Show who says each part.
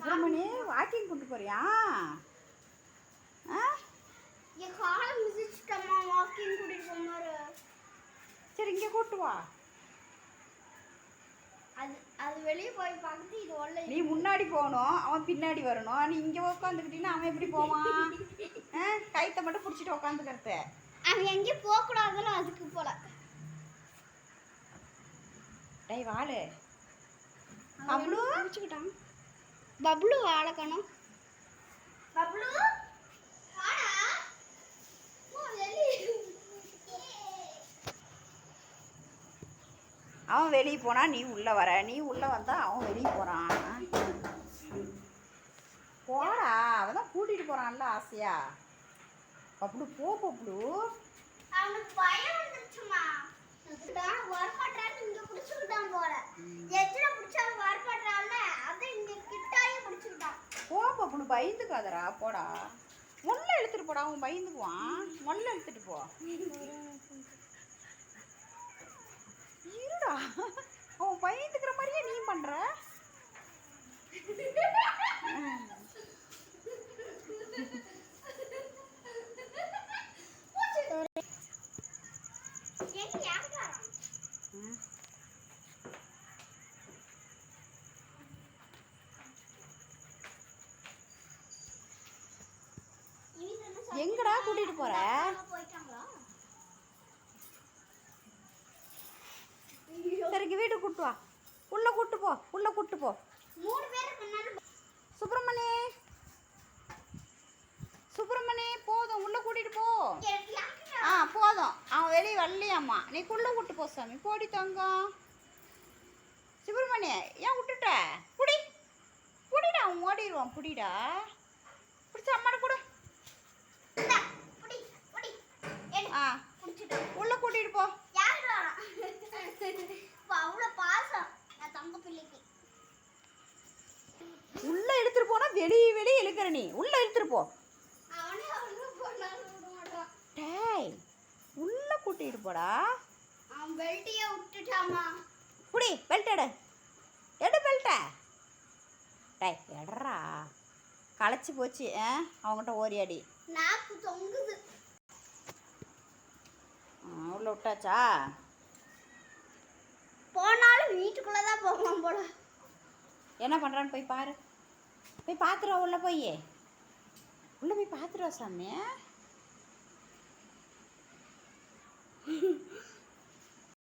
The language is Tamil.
Speaker 1: சுப்பிரமணி வாக்கிங் கூட்டு போறியா?
Speaker 2: என் காலை மிதிச்சிட்டமா வாக்கிங் கூட்டிட்டு போனாரு.
Speaker 1: சரி இங்கே கூட்டு வா.
Speaker 2: அது வெளியே போய் பார்த்து இது ஒல்ல.
Speaker 1: நீ முன்னாடி போகணும், அவன் பின்னாடி வரணும். நீ இங்கே உட்காந்துக்கிட்டீங்கன்னா அவன் எப்படி போவான்? கைத்தை மட்டும் பிடிச்சிட்டு உட்காந்துக்கிறது.
Speaker 2: அவன் எங்கேயும் போகக்கூடாதுன்னு அதுக்கு போல.
Speaker 1: டேய் வாழு. பப்ளு
Speaker 2: பிடிச்சிக்கிட்டான். பப்ளு வாழக்கணும். பப்ளு
Speaker 1: அவன் வெளியே போனா நீ உள்ள வர, நீ உள்ள வந்தா அவன் வெளியே போறான். போடா, அவன் தான் கூட்டிட்டு போறான்ல ஆசையா. பப்ளு போ பப்ளு.
Speaker 2: அவனுக்கு பயம் வந்துருச்சுமா. வரமாட்டான்னு இங்க பிடிச்சுக்கிட்டான் போல. எத்தனை பிடிச்சாலும் வரமாட்டான்ல, அதை இங்க கிட்டாயே பிடிச்சுக்கிட்டான்.
Speaker 1: போ பப்ளு, பயந்துக்காதரா, போடா. முள்ள இழுத்துட்டு போடா, அவன் பயந்துக்குவான். முள்ள இழுத்துட்டு போ. இருடா, அவன் பயந்துக்கிற மாதிரியே நீ பண்ற. எங்கடா கூட்டிட்டு போற? சரிங்க வீட்டுக்கு கூட்டு வா. உள்ள கூட்டு போ, உள்ள கூட்டு போ. சுப்பிரமணி, சுப்பிரமணி போதும், உள்ள கூட்டிட்டு போ. போதும், அவன் வெளியே வரலையாம்மா. நீ உள்ள கூட்டு போ சாமி. போடி தங்கம். சுப்பிரமணி ஏன் விட்டுட்ட? புடி புடிடா, அவன் ஓடிடுவான். புடிடா, பிடிச்ச அம்மாட கூட. உள்ள கூட்டிட்டு போ. உள்ள எடுத்துட்டு போனா வெளியே வெளியே இழுக்கிற நீ. உள்ள எடுத்துட்டு போ. டேய், உள்ள கூட்டிட்டு போடா.
Speaker 2: அவன் பெல்ட்டியே விட்டுட்டாமா.
Speaker 1: புடி பெல்ட் எடு. எடு பெல்ட்ட. டேய் எடுறா. களைச்சி போச்சு அவங்ககிட்ட ஓரியாடி.
Speaker 2: நாக்கு தொங்குது.
Speaker 1: உள்ள விட்டாச்சா?
Speaker 2: போனாலும் வீட்டுக்குள்ளதான் போகலாம் போல.
Speaker 1: என்ன பண்ணுறான்னு போய் பாரு. போய் பார்த்துருவா. உள்ள போய் பார்த்துருவா சாமி.